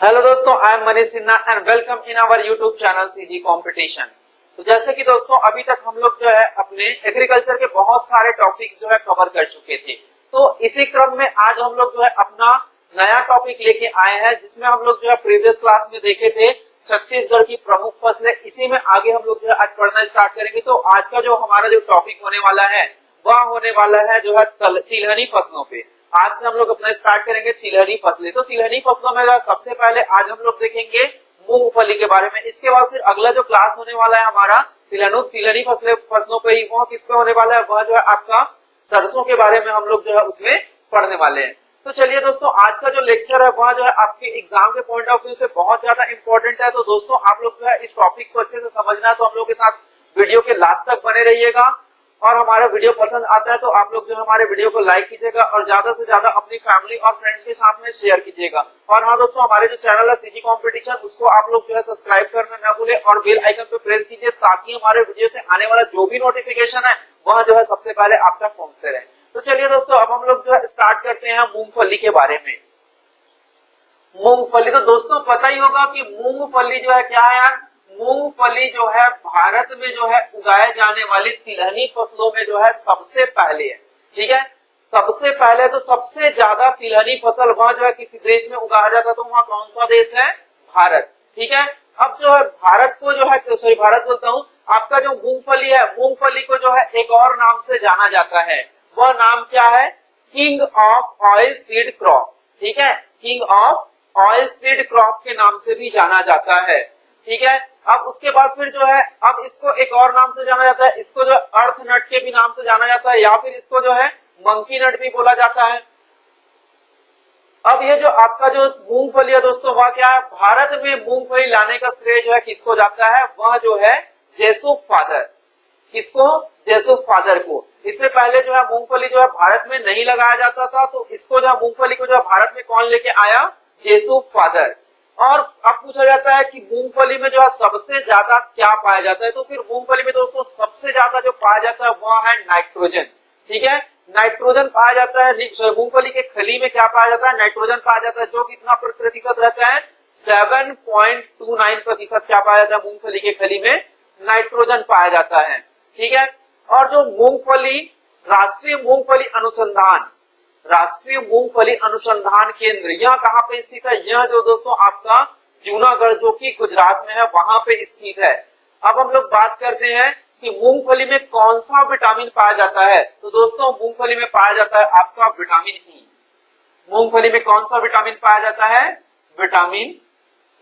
Hello दोस्तों, I am Manish Sinha and welcome in our YouTube channel CG competition. तो जैसे कि दोस्तों अभी तक हम लोग जो है अपने एग्रीकल्चर के बहुत सारे टॉपिक जो है कवर कर चुके थे। तो इसी क्रम में आज हम लोग जो है अपना नया टॉपिक लेके आए हैं, जिसमें हम लोग जो है प्रीवियस क्लास में देखे थे छत्तीसगढ़ की प्रमुख फसलें। इसी में आगे हम लोग जो है आज पढ़ना स्टार्ट करेंगे। तो आज का जो हमारा जो टॉपिक होने वाला है वह होने वाला है जो है तिलहनी फसलों पे। आज से हम लोग अपना स्टार्ट करेंगे तिलहनी फसलें। तो तिलहनी फसलों में सबसे पहले आज हम लोग देखेंगे मूंगफली के बारे में। इसके बाद फिर अगला जो क्लास होने वाला है हमारा तिलहनी फसलों पे ही, वह किस पे होने वाला है, वह जो है आपका सरसों के बारे में हम लोग जो है उसमें पढ़ने वाले हैं। तो चलिए दोस्तों, आज का जो लेक्चर है वह जो है आपके एग्जाम के पॉइंट ऑफ व्यू से बहुत ज्यादा इंपॉर्टेंट है। तो दोस्तों आप लोग जो है इस टॉपिक को अच्छे से समझना है तो हम लोग के साथ वीडियो के लास्ट तक बने रहिएगा। और हमारा वीडियो पसंद आता है तो आप लोग जो हमारे वीडियो को लाइक कीजिएगा और ज्यादा से ज्यादा अपनी फैमिली और फ्रेंड्स के साथ में शेयर कीजिएगा। और हाँ दोस्तों, हमारे जो चैनल है सीजी कंपटीशन, उसको आप लोग जो है सब्सक्राइब करना ना भूले और बेल आइकन पे प्रेस कीजिए, ताकि हमारे वीडियो से आने वाला जो भी नोटिफिकेशन है वह जो है सबसे पहले आप तक पहुंचते रहे। तो चलिए दोस्तों, अब हम लोग जो है स्टार्ट करते हैं मूंगफली के बारे में। मूंगफली, तो दोस्तों पता ही होगा कि मूंगफली जो है क्या है यार। मूंगफली जो है भारत में जो है उगाए जाने वाली तिलहनी फसलों में जो है सबसे पहले है। ठीक है, सबसे पहले तो सबसे ज्यादा तिलहनी फसल वह जो है किसी देश में उगाया जाता, तो वहाँ कौन सा देश है? भारत। ठीक है, अब जो है भारत को जो है, सॉरी भारत बोलता हूँ, आपका जो मूंगफली है, मूंगफली को जो है एक और नाम से जाना जाता है। वह नाम क्या है? King of oil seed crop. ठीक है, king of oil seed crop के नाम से भी जाना जाता है। ठीक है, अब उसके बाद फिर जो है, अब इसको एक और नाम से जाना जाता है, इसको जो अर्थ नट के भी नाम से जाना जाता है, या फिर इसको जो है मंकी नट भी बोला जाता है। अब ये जो आपका जो मूंगफली है दोस्तों, वह क्या है? भारत में मूंगफली लाने का श्रेय जो है किसको जाता है? वह जो है जेसुफ फादर। किसको? जेसुफ फादर को। इससे पहले जो है मूंगफली जो है भारत में नहीं लगाया जाता था, तो इसको जो है मूंगफली को जो है भारत में कौन लेके आया? जेसुफ फादर। और अब पूछा जाता है कि मूंगफली में जो है सबसे ज्यादा क्या पाया जाता है, तो फिर मूंगफली में दोस्तों सबसे ज्यादा जो पाया जाता है वह है नाइट्रोजन। ठीक है, नाइट्रोजन पाया जाता है। मूंगफली के खली में क्या पाया जाता है? नाइट्रोजन पाया जाता है, जो कितना प्रतिशत रहता है? 7.29% क्या पाया जाता है? मूंगफली के खली में नाइट्रोजन पाया जाता है। ठीक है, और जो मूंगफली राष्ट्रीय मूंगफली अनुसंधान केंद्र, यह कहाँ पे स्थित है? यह जो दोस्तों आपका जूनागढ़ जो कि गुजरात में है, वहां पे स्थित है। अब हम लोग बात करते हैं कि मूंगफली में कौन सा विटामिन पाया जाता है। तो दोस्तों मूंगफली में पाया जाता है आपका विटामिन ई। मूंगफली में कौन सा विटामिन पाया जाता है? विटामिन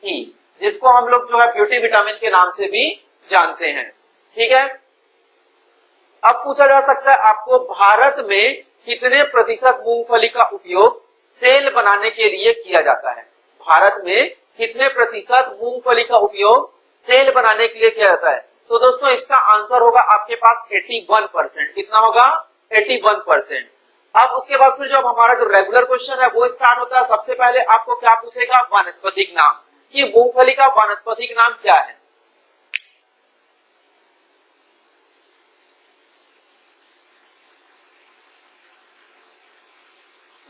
ई, जिसको हम लोग जो है ब्यूटी विटामिन के नाम से भी जानते हैं। ठीक है, अब पूछा जा सकता है आपको, भारत में कितने प्रतिशत मूंगफली का उपयोग तेल बनाने के लिए किया जाता है? भारत में कितने प्रतिशत मूंगफली का उपयोग तेल बनाने के लिए किया जाता है? तो दोस्तों इसका आंसर होगा आपके पास 81%। कितना होगा? 81%। अब उसके बाद फिर जो हमारा जो रेगुलर क्वेश्चन है वो स्टार्ट होता है। सबसे पहले आपको क्या पूछेगा? वानस्पतिक नाम, कि मूंगफली का वानस्पतिक नाम क्या है?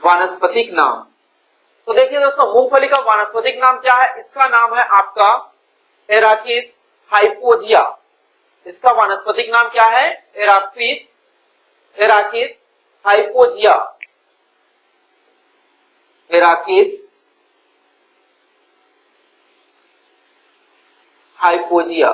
वानस्पतिक नाम। तो देखिए दोस्तों, मूंगफली का वानस्पतिक नाम क्या है? इसका नाम है आपका एराकिस हाइपोजिया। इसका वानस्पतिक नाम क्या है? एराकिस हाइपोजिया। एराकिस हाइपोजिया।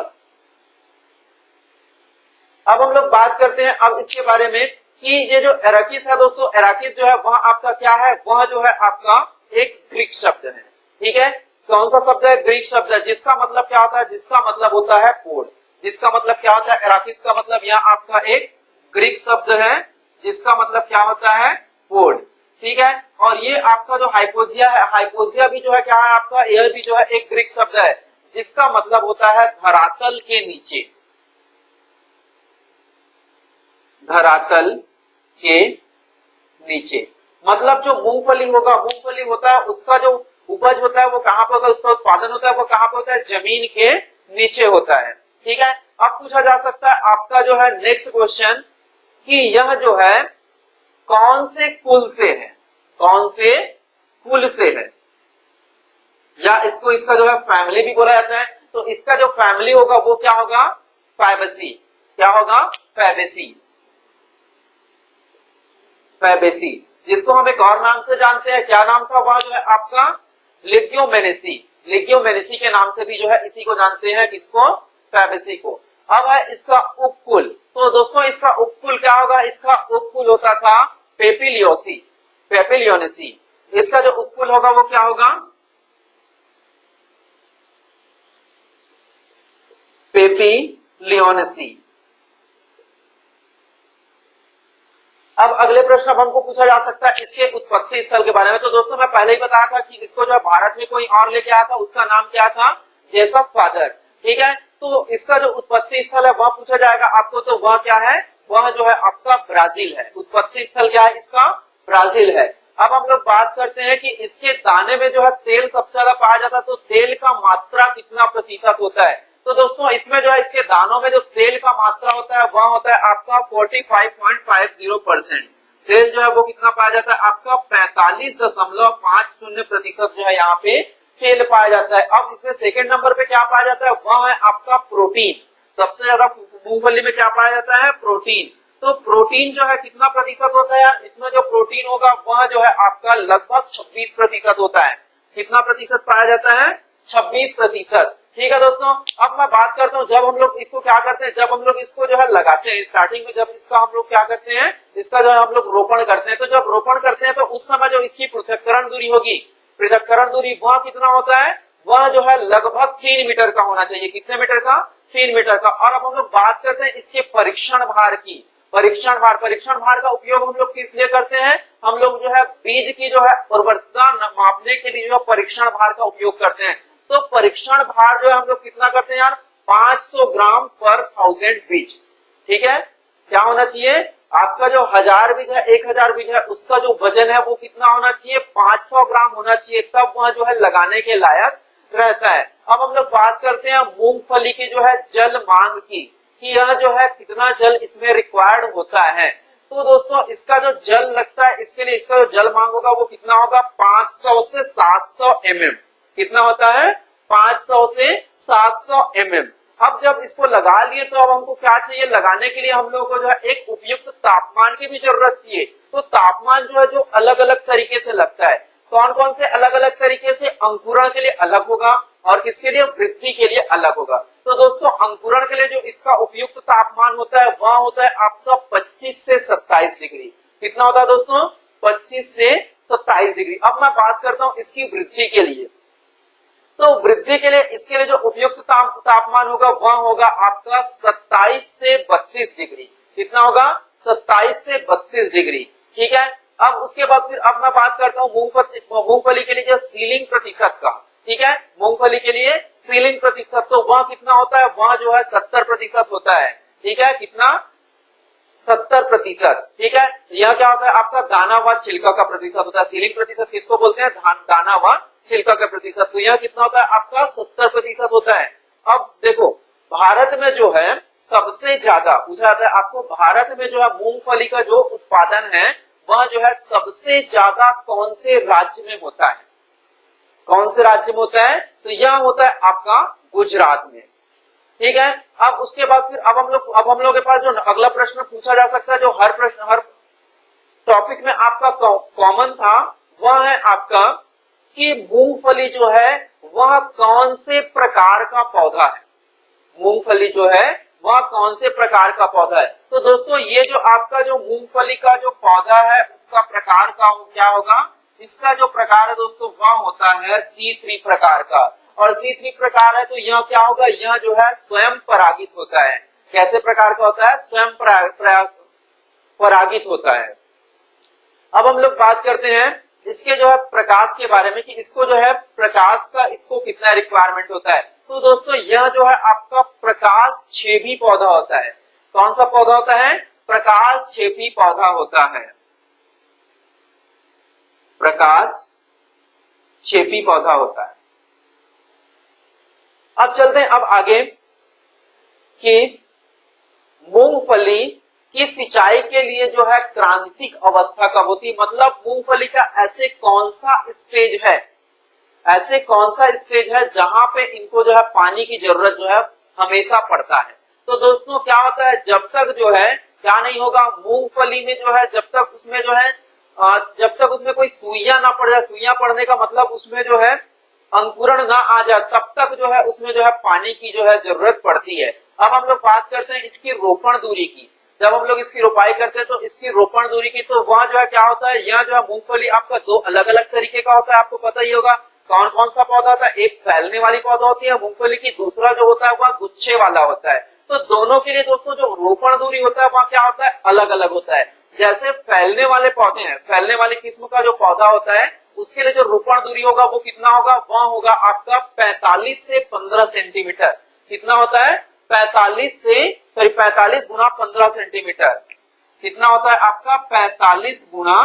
अब हम लोग बात करते हैं अब इसके बारे में कि ये जो एराकिस है दोस्तों, एराकिस जो है वह आपका क्या है? वह जो है आपका एक ग्रीक शब्द है। ठीक है, कौन सा शब्द है? ग्रीक शब्द है, जिसका मतलब क्या होता है? जिसका मतलब होता है पोड। जिसका मतलब क्या होता है? एराकिस का मतलब यह आपका एक ग्रीक शब्द है, जिसका मतलब क्या होता है? पोड। ठीक है, और ये आपका जो हाइपोजिया है, हाइपोजिया भी जो है क्या है आपका? यह भी जो है एक ग्रीक शब्द है, जिसका मतलब होता है धरातल के नीचे। धरातल के नीचे मतलब जो मूंगफली होता है, उसका जो उपज होता है वो कहाँ पर होता है? उसका उत्पादन होता है वो कहाँ पर होता है? जमीन के नीचे होता है। ठीक है, अब पूछा जा सकता है आपका जो है नेक्स्ट क्वेश्चन कि यह जो है कौन से कुल से है? कौन से कुल से है? या इसको इसका जो है फैमिली भी बोला जाता है। तो इसका जो फैमिली होगा वो क्या होगा, फैबेसी। क्या होगा, फैबेसी। फैबेसी, जिसको हम एक और नाम से जानते हैं, क्या नाम था वह जो है आपका, लिग्योमेनेसी। लिग्योमेनेसी के नाम से भी जो है इसी को जानते हैं, किसको, फैबेसी को। अब है इसका उपकुल। तो दोस्तों इसका उपकुल क्या होगा, इसका उपकुल होता था पेपिलियोसी, पेपिलियोनेसी। इसका जो उपकुल होगा वो क्या होगा, पेपिलियोनेसी। अब अगले प्रश्न अब हमको पूछा जा सकता है इसके उत्पत्ति स्थल के बारे में। तो दोस्तों मैं पहले ही बताया था कि इसको जो भारत में कोई और लेके आया था, उसका नाम क्या था, जेसफ फादर। ठीक है, तो इसका जो उत्पत्ति स्थल है वह पूछा जाएगा आपको, तो वह क्या है, वह जो है आपका ब्राजील है। उत्पत्ति स्थल क्या है इसका, ब्राजील है। अब हम लोग बात करते हैं कि इसके दाने में जो है तेल सबसे ज्यादा पाया जाता है, तो तेल का मात्रा कितना प्रतिशत होता है। तो दोस्तों इसमें जो है इसके दानों में जो तेल का मात्रा होता है वह होता है आपका 45.50%। तेल जो है वो कितना पाया जाता है आपका 45.50% जो है यहाँ पे तेल पाया जाता है। अब इसमें सेकंड नंबर पे क्या पाया जाता है, वह है आपका प्रोटीन। सबसे ज्यादा मूंगफली में क्या पाया जाता है, प्रोटीन। तो प्रोटीन जो है कितना प्रतिशत होता है, इसमें जो प्रोटीन होगा वह जो है आपका लगभग 26% होता है। कितना प्रतिशत पाया जाता है, 26%। ठीक है दोस्तों, अब मैं बात करता हूँ जब हम लोग इसको क्या करते हैं, जब हम लोग इसको जो है लगाते हैं स्टार्टिंग में, जब इसका हम लोग क्या करते हैं, इसका जो है हम लोग रोपण करते हैं। तो जब रोपण करते हैं तो उस समय जो इसकी पृथक्करण दूरी होगी, पृथक्करण दूरी वह कितना होता है, वह जो है लगभग 3 मीटर का होना चाहिए। कितने मीटर का, 3 मीटर का। और अब हम लोग बात करते हैं इसके परीक्षण भार की। परीक्षण भार, परीक्षण भार का उपयोग हम लोग किस लिए करते हैं, हम लोग जो है बीज की जो है उर्वरता मापने के लिए जो परीक्षण भार का उपयोग करते हैं। तो परीक्षण भार जो है हम लोग कितना करते हैं यार, 500 ग्राम पर 1000 बीज। ठीक है, क्या होना चाहिए, आपका जो 1000 बीज है, 1000 बीज है, उसका जो वजन है वो कितना होना चाहिए, 500 ग्राम होना चाहिए, तब वह जो है लगाने के लायक रहता है। अब हम लोग बात करते हैं मूंगफली की जो है जल मांग की, कि यह जो है कितना जल इसमें रिक्वायर्ड होता है। तो दोस्तों इसका जो जल लगता है, इसके लिए इसका जो जल मांग होगा वो कितना होगा, 500 से 700 mm। कितना होता है, 500 से 700 mm। अब जब इसको लगा लिए तो अब हमको क्या चाहिए, लगाने के लिए हम लोगों को जो है एक उपयुक्त तापमान की भी जरूरत चाहिए। तो तापमान जो है जो अलग अलग तरीके से लगता है, कौन कौन से अलग अलग तरीके से, अंकुरण के लिए अलग होगा और किसके लिए, वृद्धि के लिए अलग होगा। तो दोस्तों अंकुरण के लिए जो इसका उपयुक्त तापमान होता है वह होता है आपका 25 से 27 डिग्री। कितना होता है दोस्तों, 25 से 27 डिग्री। अब मैं बात करता हूं इसकी वृद्धि के लिए। तो वृद्धि के लिए इसके लिए जो उपयुक्त तापमान होगा वह होगा आपका 27 से 32 डिग्री। कितना होगा, 27 से 32 डिग्री। ठीक है, अब उसके बाद फिर अब मैं बात करता हूँ मूंगफली के लिए जो सीलिंग प्रतिशत का। ठीक है, मूंगफली के लिए सीलिंग प्रतिशत, तो वह कितना होता है, वह जो है 70% होता है। ठीक है, कितना, 70%। ठीक है, यह क्या होता है आपका दाना व छिलका का प्रतिशत होता है। सीलिंग प्रतिशत किसको बोलते हैं, दाना व छिलका का प्रतिशत। तो यह कितना होता है आपका 70% होता है। अब देखो भारत में जो है सबसे ज्यादा पूछा जाता है आपको, भारत में जो है मूंगफली का जो उत्पादन है वह जो है सबसे ज्यादा कौन से राज्य में होता है, कौन से राज्य में होता है, तो यह होता है आपका गुजरात में। ठीक है, अब उसके बाद फिर अब हम लोग के पास जो अगला प्रश्न पूछा जा सकता है, जो हर प्रश्न हर टॉपिक में आपका कॉमन था, वह है आपका कि मूंगफली जो है वह कौन से प्रकार का पौधा है। मूंगफली जो है वह कौन से प्रकार का पौधा है। तो दोस्तों ये जो आपका जो मूंगफली का जो पौधा है उसका प्रकार का क्या होगा, इसका जो प्रकार है दोस्तों वह होता है C3 प्रकार का। और C3 प्रकार है तो यह क्या होगा, यह जो है स्वयं परागित होता है। कैसे प्रकार का होता है, स्वयं परागित होता है। अब हम लोग बात करते हैं इसके जो है प्रकाश के बारे में, कि इसको जो है प्रकाश का इसको कितना रिक्वायरमेंट होता है। तो दोस्तों यह जो है आपका प्रकाश छेदी पौधा होता है। कौन सा पौधा होता है, प्रकाश छेदी पौधा होता है, प्रकाश छेदी पौधा होता है। अब चलते हैं अब आगे कि मूंगफली की सिंचाई के लिए जो है क्रांतिक अवस्था कब होती है, मतलब मूंगफली का ऐसे कौन सा स्टेज है, ऐसे कौन सा स्टेज है जहां पे इनको जो है पानी की जरूरत जो है हमेशा पड़ता है? तो दोस्तों क्या होता है, जब तक जो है क्या नहीं होगा, मूंगफली में जो है जब तक उसमें जो है जब तक उसमें कोई सुइयां ना पड़ जाए, सुइयां पड़ने का मतलब उसमें जो है अंकुरण ना आ जाए, तब तक जो है उसमें जो है पानी की जो है जरूरत पड़ती है। अब हम लोग बात करते हैं इसकी रोपण दूरी की। जब हम लोग इसकी रोपाई करते हैं तो इसकी रोपण दूरी की, तो वह जो है क्या होता है, यह जो है मूंगफली आपका दो अलग अलग तरीके का होता है, आपको पता ही होगा कौन कौन सा पौधा होता है। एक फैलने वाली पौधा होती है मूंगफली की, दूसरा जो होता है वह गुच्छे वाला होता है। तो दोनों के लिए दोस्तों जो रोपण दूरी होता है वह क्या होता है, अलग अलग होता है। जैसे फैलने वाले पौधे हैं, फैलने वाली किस्म का जो पौधा होता है उसके लिए जो रोपण दूरी होगा वो कितना होगा, वह होगा आपका 45 से 15 सेंटीमीटर। कितना होता है, 45 गुना 15 सेंटीमीटर। कितना होता है आपका 45 गुना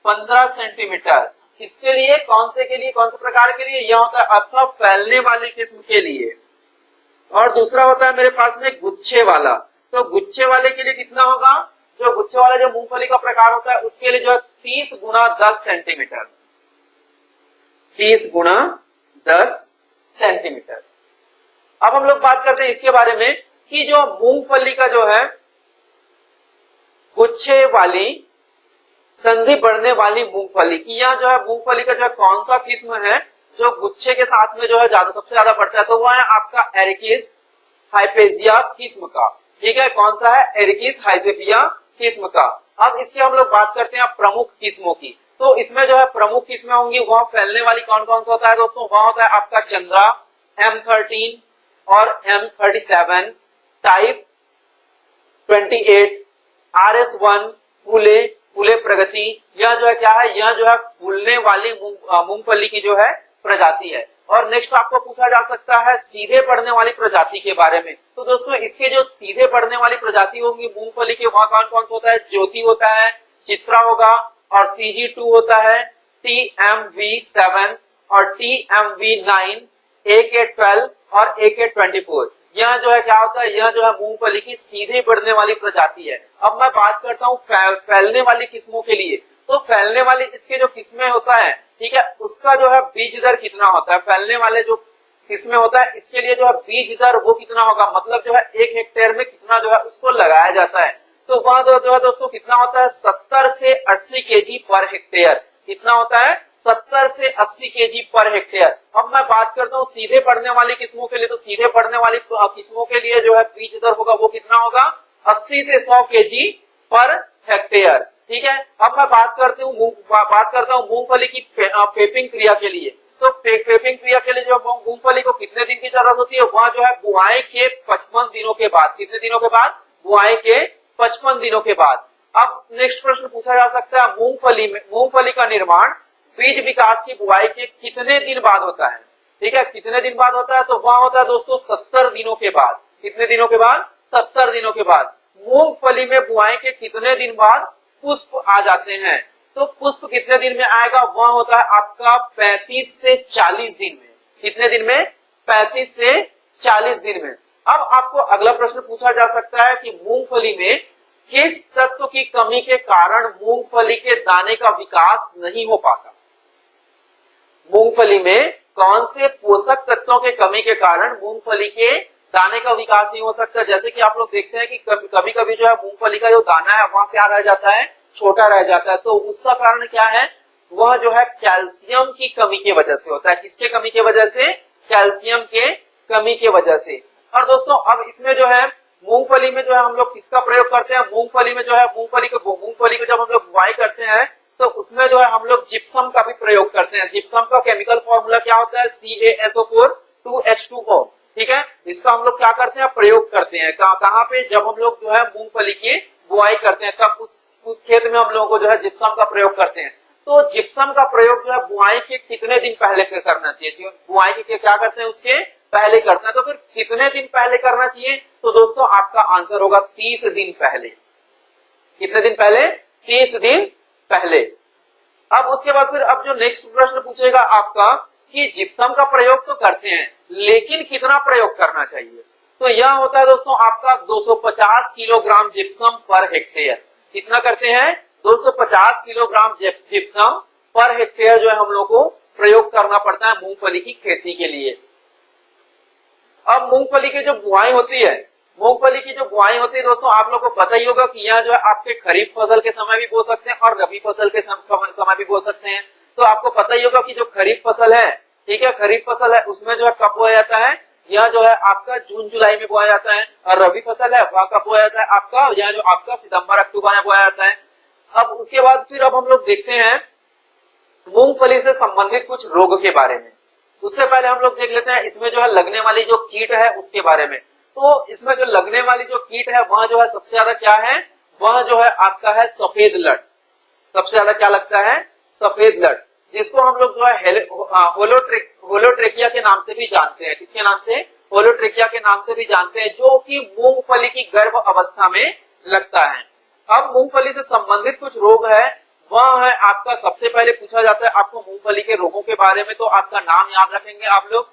15 सेंटीमीटर। इसके लिए कौन से के लिए, कौन से प्रकार के लिए, यह होता है आपका फैलने वाली किस्म के लिए। और दूसरा होता है मेरे पास में गुच्छे वाला। तो गुच्छे वाले के लिए कितना होगा, जो गुच्छे वाला जो मूंगफली का प्रकार होता है उसके लिए जो है 30 गुना 10 सेंटीमीटर। 30 गुना 10 सेंटीमीटर। अब हम लोग बात करते हैं इसके बारे में कि जो मूंगफली का जो है गुच्छे वाली संधि बढ़ने वाली मूंगफली की, यह जो है मूंगफली का जो है कौन सा किस्म है जो गुच्छे के साथ में जो है ज्यादा सबसे ज्यादा बढ़ता है, तो वह है आपका एरिकिस हाइपेजिया किस्म का। ठीक है, कौन सा है, एरिकिस हाइपेजिया किस्म का। अब इसकी हम लोग बात करते हैं प्रमुख किस्मों की। तो इसमें जो है प्रमुख किस्में होंगी, वह फैलने वाली कौन कौन सा होता है दोस्तों, वह होता है आपका चंद्रा, M13 और M37, टाइप 28, RS1, फूले, फूले प्रगति। यह जो है क्या है, यह जो है फूलने वाली मूंगफली की जो है प्रजाति है। और नेक्स्ट आपको पूछा जा सकता है सीधे बढ़ने वाली प्रजाति के बारे में। तो दोस्तों इसके जो सीधे बढ़ने वाली प्रजाति होगी मूंगफली के, वहां कौन कौन सा होता है, ज्योति होता है, चित्रा होगा, और CG2 होता है, TMV7 और TMV9, AK12 और AK24। यह जो है क्या होता है, यह जो है मूंगफली की सीधे बढ़ने वाली प्रजाति है। अब मैं बात करता हूँ फैलने वाली किस्मों के लिए। तो फैलने वाली इसके जो किस्में होता है, ठीक है, उसका जो है बीज दर कितना होता है, फैलने वाले जो किस्में होता है इसके लिए जो है बीज दर वो कितना होगा, मतलब जो है 1 हेक्टेयर में कितना जो है उसको लगाया जाता है। तो वह जो है दोस्तों कितना होता है, 70 से 80 केजी पर हेक्टेयर। कितना होता है, 70 से 80 केजी पर हेक्टेयर। अब मैं बात करता हूँ सीधे बढ़ने वाली किस्मों के लिए। तो सीधे बढ़ने वाली किस्मों के लिए जो है बीज दर होगा वो कितना होगा, 80 से 100 केजी पर हेक्टेयर। ठीक है, अब मैं बात करता हूँ मूंगफली की पेपिंग क्रिया के लिए। तो पेपिंग क्रिया के लिए जो मूंगफली को कितने दिन की जरूरत होती है, वह जो है बुआई के 55 दिनों के बाद। कितने दिनों के बाद, बुआई के 55 दिनों के बाद। अब नेक्स्ट प्रश्न पूछा जा सकता है, मूंगफली का निर्माण बीज विकास की बुआई के कितने दिन बाद होता है। ठीक है, कितने दिन बाद होता है, तो वह होता है दोस्तों 70 दिनों के बाद। कितने दिनों के बाद, 70 दिनों के बाद। मूंगफली में बुआई के कितने दिन बाद पुष्प आ जाते हैं, तो पुष्प कितने दिन में आएगा, वह होता है आपका 35 से 40 दिन में। कितने दिन में, 35 से 40 दिन में। अब आपको अगला प्रश्न पूछा जा सकता है कि मूंगफली में किस तत्व की कमी के कारण मूंगफली के दाने का विकास नहीं हो पाता। मूंगफली में कौन से पोषक तत्वों के कमी के कारण मूंगफली के दाने का विकास नहीं हो सकता। जैसे कि आप लोग देखते हैं कि कभी कभी जो है मूंगफली का जो दाना है वहां क्या रह जाता है, छोटा रह जाता है। तो उसका कारण क्या है, वह जो है कैल्शियम की कमी की वजह से होता है। किसके कमी की वजह से, कैल्शियम के कमी की वजह से। और दोस्तों अब इसमें जो है मूंगफली में जो है हम लोग किसका प्रयोग करते हैं, मूंगफली में जो है मूंगफली को जब हम लोग बुआई करते हैं तो उसमें जो है हम लोग जिप्सम का भी प्रयोग करते हैं। जिप्सम का केमिकल फॉर्मूला क्या होता है, CaSO4 2H2O। ठीक है, इसका हम लोग क्या करते हैं, प्रयोग करते हैं। कहाँ पे, जब हम लोग जो है मूंगफली की बुआई करते हैं तब उस खेत में हम लोगों को जो है जिप्सम का प्रयोग करते हैं। तो जिप्सम का प्रयोग जो है बुआई के कितने दिन पहले करना चाहिए, बुआई के क्या करते हैं उसके पहले करते हैं। तो फिर कितने दिन पहले करना चाहिए, तो दोस्तों आपका आंसर होगा 30 दिन पहले। कितने दिन पहले, 30 दिन पहले। अब उसके बाद फिर अब जो नेक्स्ट प्रश्न पूछेगा आपका कि जिप्सम का प्रयोग तो करते हैं लेकिन कितना प्रयोग करना चाहिए, तो यह होता है दोस्तों आपका 250 किलोग्राम जिप्सम पर हेक्टेयर। कितना करते हैं, 250 किलोग्राम जिप्सम पर हेक्टेयर जो है हम लोग को प्रयोग करना पड़ता है मूंगफली की खेती के लिए। अब मूंगफली की जो बुआई होती है, मूंगफली की जो बुआई होती है दोस्तों, आप लोगों को पता ही होगा कि यहाँ जो है आपके खरीफ फसल के समय भी बो सकते हैं और रबी फसल के समय भी बो सकते हैं। तो आपको पता ही होगा कि जो खरीफ फसल है, ठीक है, खरीफ फसल है उसमें जो है कब बोया जाता है, यह जो है आपका जून जुलाई में बोया जाता है, और रबी फसल है वह कब बोया जाता है आपका, यह जो आपका सितंबर अक्टूबर में बोया जाता है। अब उसके बाद फिर अब हम लोग देखते हैं मूंगफली से संबंधित कुछ रोग के बारे में। उससे पहले हम लोग देख लेते हैं इसमें जो है लगने वाली जो कीट है उसके बारे में। तो इसमें जो लगने वाली जो कीट है वह जो है सबसे ज्यादा क्या है, वह जो है आपका है सफेद लट। सबसे ज्यादा क्या लगता है, सफेद लट, जिसको हम लोग जो है होलोट्रेकिया के नाम से भी जानते हैं। किसके नाम से, होलोट्रेकिया के नाम से भी जानते हैं, जो कि मूंगफली की गर्भ अवस्था में लगता है। अब मूंगफली से संबंधित कुछ रोग है, वह है आपका, सबसे पहले पूछा जाता है आपको मूंगफली के रोगों के बारे में, तो आपका नाम याद रखेंगे आप लोग।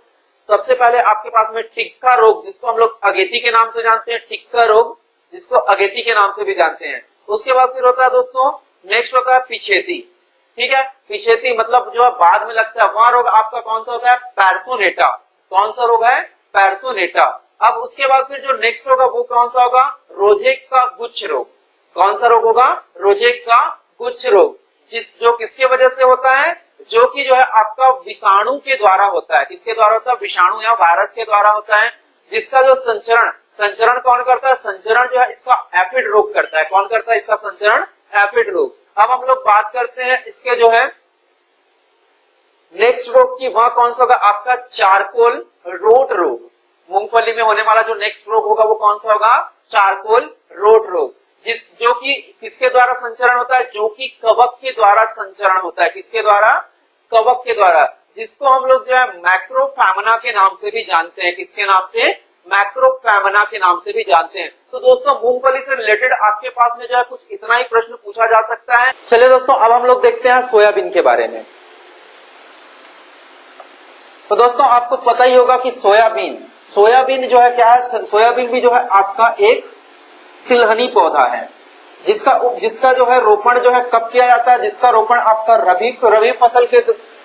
सबसे पहले आपके पास में टिक्का रोग, जिसको हम लोग अगेती के नाम से जानते हैं, टिक्का रोग जिसको अगेती के नाम से भी जानते हैं। उसके बाद फिर होता है दोस्तों, नेक्स्ट होता है पिछेती। ठीक है, पिछेती मतलब जो है बाद में लगता है, वह रोग आपका कौन सा होता है, पैरसोनेटा। कौन सा रोग है, पैरसोनेटा। अब उसके बाद फिर जो नेक्स्ट होगा वो कौन सा होगा, रोजेक का गुच्छ रोग। कौन सा रोग होगा, रोजेक का गुच्छ रोग, जो किसके वजह से होता है, जो कि जो है आपका विषाणु के द्वारा होता है। किसके द्वारा होता है, विषाणु या वायरस के द्वारा होता है, जिसका जो संचरण कौन करता है, संचरण जो है इसका एफिड रोग करता है। कौन करता है इसका संचरण, एफिड रोग। अब हम लोग बात करते हैं इसके जो है नेक्स्ट रोग की, वह कौन सा होगा आपका, चारकोल रोट रोग। मूंगफली में होने वाला जो नेक्स्ट रोग होगा वो कौन सा होगा, चारकोल रोट रोग, जो कि किसके द्वारा संचरण होता है, जो कि कवक के द्वारा संचरण होता है। किसके द्वारा, कवक के द्वारा, जिसको हम लोग जो है मैक्रोफैमना के नाम से भी जानते हैं। किसके नाम से, मैक्रोफैमना के नाम से भी जानते हैं। तो दोस्तों मूंगफली से रिलेटेड आपके पास में जो है कुछ इतना ही प्रश्न पूछा जा सकता है। चलिए दोस्तों अब हम लोग देखते हैं सोयाबीन के बारे में। तो दोस्तों आपको पता ही होगा कि सोयाबीन जो है क्या है, सोयाबीन भी जो है आपका एक तिलहनी पौधा है, जिसका जो है रोपण जो है कब किया जाता है, जिसका रोपण आपका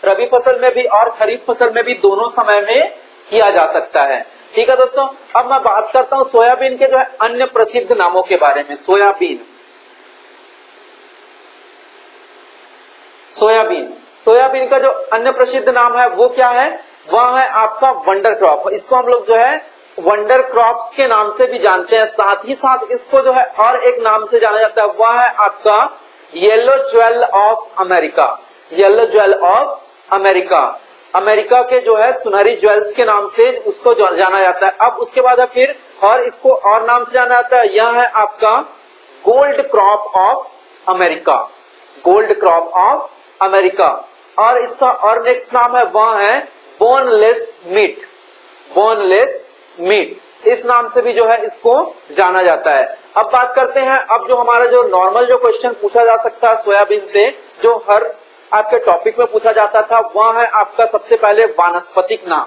रबी फसल में भी और खरीफ फसल में भी दोनों समय में किया जा सकता है। ठीक है दोस्तों, अब मैं बात करता हूं सोयाबीन के जो है अन्य प्रसिद्ध नामों के बारे में। सोयाबीन का जो अन्य प्रसिद्ध नाम है वो क्या है, वह है आपका वंडर क्रॉप। इसको हम लोग जो है वंडर क्रॉप्स के नाम से भी जानते हैं। साथ ही साथ इसको जो है और एक नाम से जाना जाता है, वह है आपका yellow jewel of America. Yellow jewel of America, America के जो है सुनहरी ज्वेल्स के नाम से उसको जाना जाता है। अब उसके बाद फिर और इसको और नाम से जाना जाता है, यह है आपका gold crop of America. Gold crop of America. और इसका और नेक्स्ट नाम है वह है बोनलेस मीट। बोनलेस मीट, इस नाम से भी जो है इसको जाना जाता है। अब बात करते हैं, अब जो हमारा जो नॉर्मल जो क्वेश्चन पूछा जा सकता है सोयाबीन से, जो हर आपके टॉपिक में पूछा जाता था, वह है आपका सबसे पहले वानस्पतिक नाम।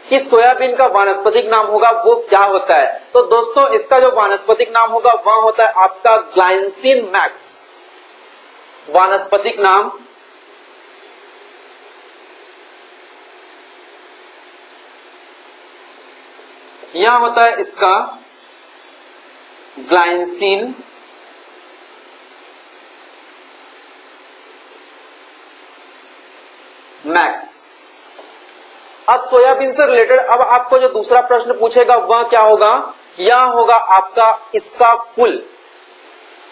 कि सोयाबीन का वानस्पतिक नाम होगा वो क्या होता है। तो दोस्तों इसका जो वानस्पतिक नाम होगा वह होता है आपका ग्लाइसिन मैक्स। वानस्पतिक नाम यह होता है इसका ग्लाइसिन मैक्स। अब सोयाबीन से रिलेटेड अब आपको जो दूसरा प्रश्न पूछेगा वह क्या होगा, यह होगा आपका इसका कुल।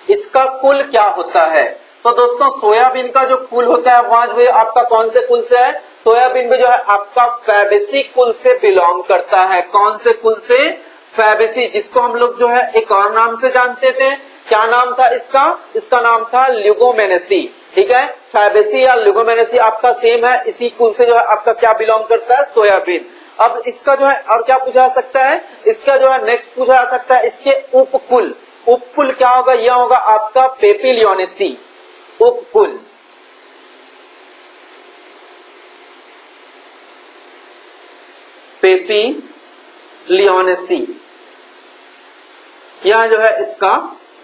इसका कुल क्या होता है। तो दोस्तों सोयाबीन का जो कुल होता है वह जो है आपका कौन से कुल से है, सोयाबीन में जो है आपका फैबेसी कुल से बिलोंग करता है। कौन से कुल से, फैबेसी, जिसको हम लोग जो है एक और नाम से जानते थे। क्या नाम था इसका, इसका नाम था ल्यूगोमेनेसी। ठीक है, फैबेसी या ल्यूगोमेनेसी आपका सेम है। इसी कुल से जो है आपका क्या बिलोंग करता है, सोयाबीन। अब इसका जो है और क्या पूछा जा सकता है, इसका जो है नेक्स्ट पूछा जा सकता है इसके उपकुल। उपकुल क्या होगा, यह होगा आपका पेपिलियोनेसी। उपकुल, पेपिलियोनेसी, यह जो है इसका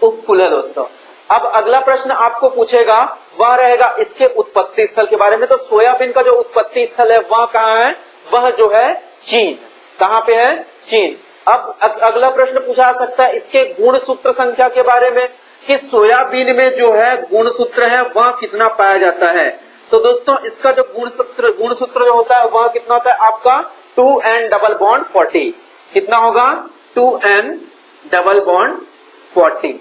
उपकुल है दोस्तों। अब अगला प्रश्न आपको पूछेगा वह रहेगा इसके उत्पत्ति स्थल के बारे में। तो सोयाबीन का जो उत्पत्ति स्थल है वह कहाँ है, वह जो है चीन। कहाँ पे है, चीन। अब अगला प्रश्न पूछा जा सकता है इसके गुणसूत्र संख्या के बारे में, कि सोयाबीन में जो है गुणसूत्र है वह कितना पाया जाता है। तो दोस्तों इसका जो गुणसूत्र जो होता है वह कितना होता है आपका 2n डबल बॉन्ड 40। कितना होगा, 2n डबल बॉन्ड 40।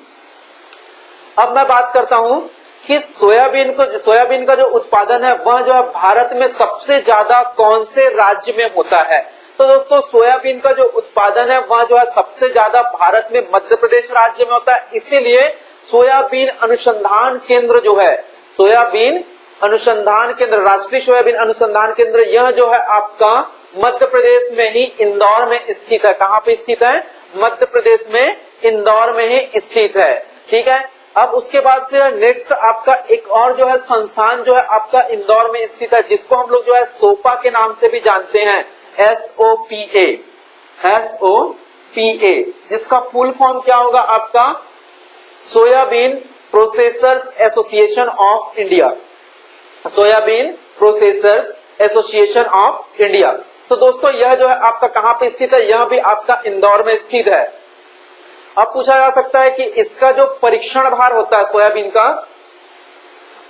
अब मैं बात करता हूं कि सोयाबीन का जो उत्पादन है वह जो है भारत में सबसे ज्यादा कौन से राज्य में होता है। तो दोस्तों सोयाबीन का जो उत्पादन है वह जो है सबसे ज्यादा भारत में मध्य प्रदेश राज्य में होता है। इसीलिए सोयाबीन अनुसंधान केंद्र जो है, सोयाबीन अनुसंधान केंद्र, राष्ट्रीय सोयाबीन अनुसंधान केंद्र, यह जो है आपका मध्य प्रदेश में ही इंदौर में स्थित है। कहाँ पे स्थित है, मध्य प्रदेश में इंदौर में ही स्थित है। ठीक है। अब उसके बाद फिर नेक्स्ट आपका एक और जो है संस्थान जो है आपका इंदौर में स्थित है, जिसको हम लोग जो है सोपा के नाम से भी जानते हैं, SOPA, जिसका फुल फॉर्म क्या होगा आपका, soybean processors association of India, soybean processors association of India. तो दोस्तों यह जो है आपका कहां पे स्थित है, यह भी आपका इंदौर में स्थित है। अब पूछा जा सकता है कि इसका जो परीक्षण भार होता है, सोयाबीन का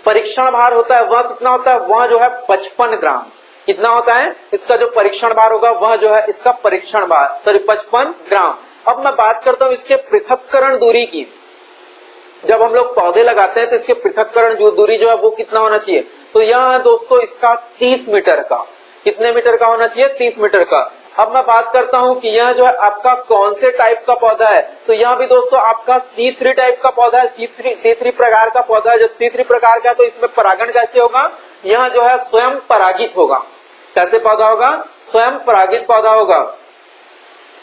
परीक्षण भार होता है वह कितना होता है, वह जो है 55 ग्राम। कितना होता है इसका जो परीक्षण भार होगा, वह जो है इसका परीक्षण भार, सॉरी 55 ग्राम। अब मैं बात करता हूं इसके पृथक्करण दूरी की। जब हम लोग पौधे लगाते हैं तो इसके पृथक्करण दूरी जो है वो कितना होना चाहिए, तो यह दोस्तों इसका 30 मीटर का, कितने मीटर का होना चाहिए, 30 मीटर का। अब मैं बात करता हूं कि यह जो है आपका कौन से टाइप का पौधा है, तो यह भी दोस्तों आपका C3 टाइप का पौधा है, C3 प्रकार का पौधा है। जब C3 प्रकार का है तो इसमें परागण कैसे होगा, यह जो है स्वयं परागित होगा। कैसे पौधा होगा, स्वयं परागित पौधा होगा।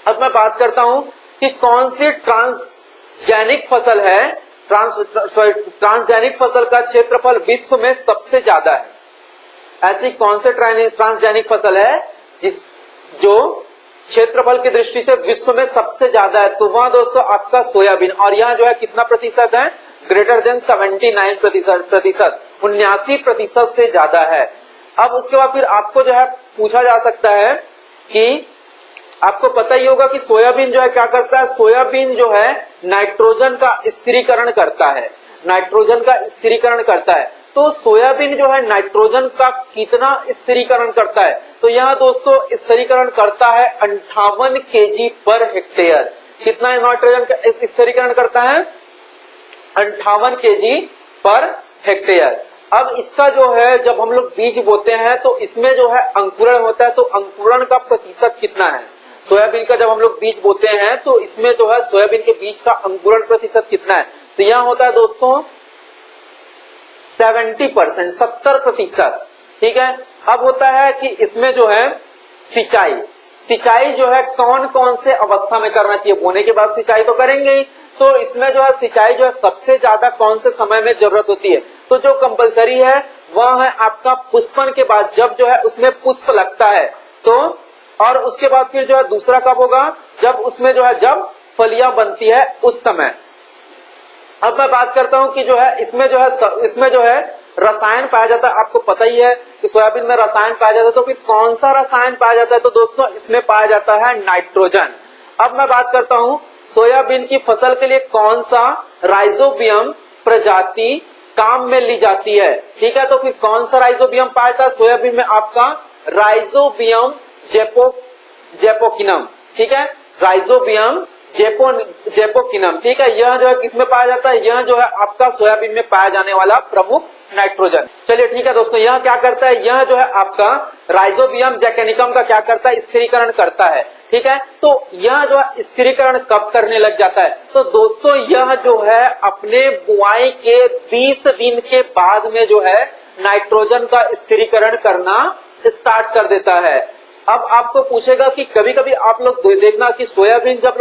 अब मैं बात करता हूं कि कौन सी ट्रांसजेनिक फसल है, ट्रांसजेनिक फसल का क्षेत्रफल विश्व में सबसे ज्यादा है। ऐसी कौन से ट्रांसजेनिक फसल है जो क्षेत्रफल की दृष्टि से विश्व में सबसे ज्यादा है, तो वह दोस्तों आपका सोयाबीन। और यह जो है कितना प्रतिशत है, ग्रेटर देन 79 प्रतिशत, 79% से ज्यादा है। अब उसके बाद फिर आपको जो है पूछा जा सकता है कि आपको पता ही होगा कि सोयाबीन जो है क्या करता है, सोयाबीन जो है नाइट्रोजन का स्थिरीकरण करता है, नाइट्रोजन का स्थिरीकरण करता है। तो सोयाबीन जो है नाइट्रोजन का कितना स्थिरीकरण करता है, तो यह दोस्तों स्थिरीकरण करता है 58 kg पर हेक्टेयर। कितना नाइट्रोजन का स्थिरीकरण करता है, 58 kg पर हेक्टेयर। अब इसका जो है जब हम लोग बीज बोते हैं तो इसमें जो है अंकुरण होता है, तो अंकुरण का प्रतिशत कितना है, सोयाबीन का जब हम लोग बीज बोते हैं तो इसमें जो है सोयाबीन के बीज का अंकुरण प्रतिशत कितना है, तो यह होता है दोस्तों 70%, 70%। ठीक है। अब होता है कि इसमें जो है सिंचाई जो है कौन कौन से अवस्था में करना चाहिए, बोने के बाद सिंचाई तो करेंगे ही, तो इसमें जो है सिंचाई जो है सबसे ज्यादा कौन से समय में जरूरत होती है, तो जो कंपलसरी है वह है आपका पुष्पन के बाद, जब जो है उसमें पुष्प लगता है तो, और उसके बाद फिर जो है दूसरा कब होगा, जब उसमें जो है जब फलियां बनती है उस समय। अब मैं बात करता हूं कि जो है इसमें जो है रसायन पाया जाता है। आपको पता ही है कि सोयाबीन में रसायन पाया जाता है, तो फिर कौन सा रसायन पाया जाता है, तो दोस्तों इसमें पाया जाता है नाइट्रोजन। अब मैं बात करता हूं सोयाबीन की फसल के लिए कौन सा राइजोबियम प्रजाति काम में ली जाती है। ठीक है। तो फिर कौन सा राइजोबियम पाया था सोयाबीन में, आपका राइजोबियम जेपोकिनम। ठीक है, राइजोबियम जेपोकिनम। ठीक है, यह जो है किसमें पाया जाता है, यह जो है आपका सोयाबीन में पाया जाने वाला प्रमुख नाइट्रोजन। चलिए ठीक है दोस्तों, यह क्या करता है, यह जो है आपका राइजोबियम जेकेनिकम का क्या करता है, स्थिरीकरण करता है। ठीक है, तो यह जो है स्थिरीकरण कब करने लग जाता है, तो दोस्तों यह जो है अपने बुआई के 20 दिन के बाद में जो है नाइट्रोजन का स्थिरीकरण करना स्टार्ट कर देता है। अब आपको पूछेगा कि कभी कभी आप लोग देखना कि सोयाबीन जब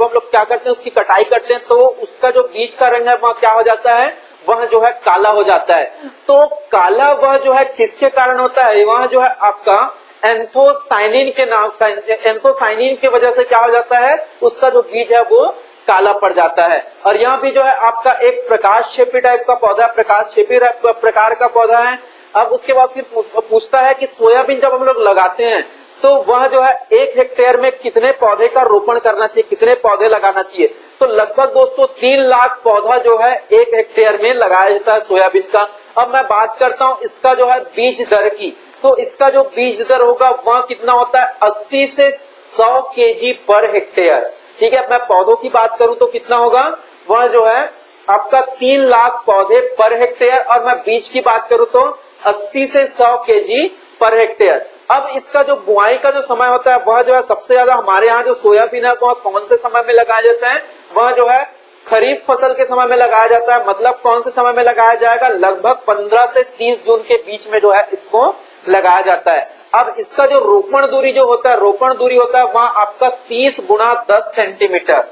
हम लोग क्या करते हैं, उसकी कटाई करते हैं, तो उसका जो बीज का रंग है वह क्या हो जाता है, वह जो है काला हो जाता है। तो काला वह जो है किसके कारण होता है, वह जो है आपका एंथोसाइनिन के नाम, एंथोसाइनिन की वजह से क्या हो जाता है, उसका जो बीज है वो काला पड़ जाता है। और यहाँ भी जो है आपका एक प्रकाशक्षेपी टाइप का पौधा, प्रकाशक्षेपी प्रकार का पौधा है। अब उसके बाद फिर पूछता है कि सोयाबीन जब हम लोग लगाते हैं तो वह जो है 1 हेक्टेयर में कितने पौधे का रोपण करना चाहिए, कितने पौधे लगाना चाहिए। तो लगभग दोस्तों 3 लाख पौधा जो है 1 हेक्टेयर में लगाया जाता है सोयाबीन का। अब मैं बात करता हूँ इसका जो है बीज दर की, तो इसका जो बीज दर होगा वह कितना होता है 80 से 100 केजी पर हेक्टेयर। ठीक है, मैं पौधों की बात करूं तो कितना होगा, वह जो है आपका 3 लाख पौधे पर हेक्टेयर, और मैं बीज की बात करूं तो 80 से 100 केजी पर हेक्टेयर। अब इसका जो बुआई का जो समय होता है वह जो है सबसे ज्यादा हमारे यहाँ जो सोयाबीन है वह कौन से समय में लगाया जाता है, वह जो है खरीफ फसल के समय में लगाया जाता है। मतलब कौन से समय में लगाया जाएगा, लगभग 15 से 30 जून के बीच में जो है इसको लगाया जाता है। अब इसका जो रोपण दूरी जो होता है, रोपण दूरी होता है वहां आपका 30 गुणा 10 सेंटीमीटर।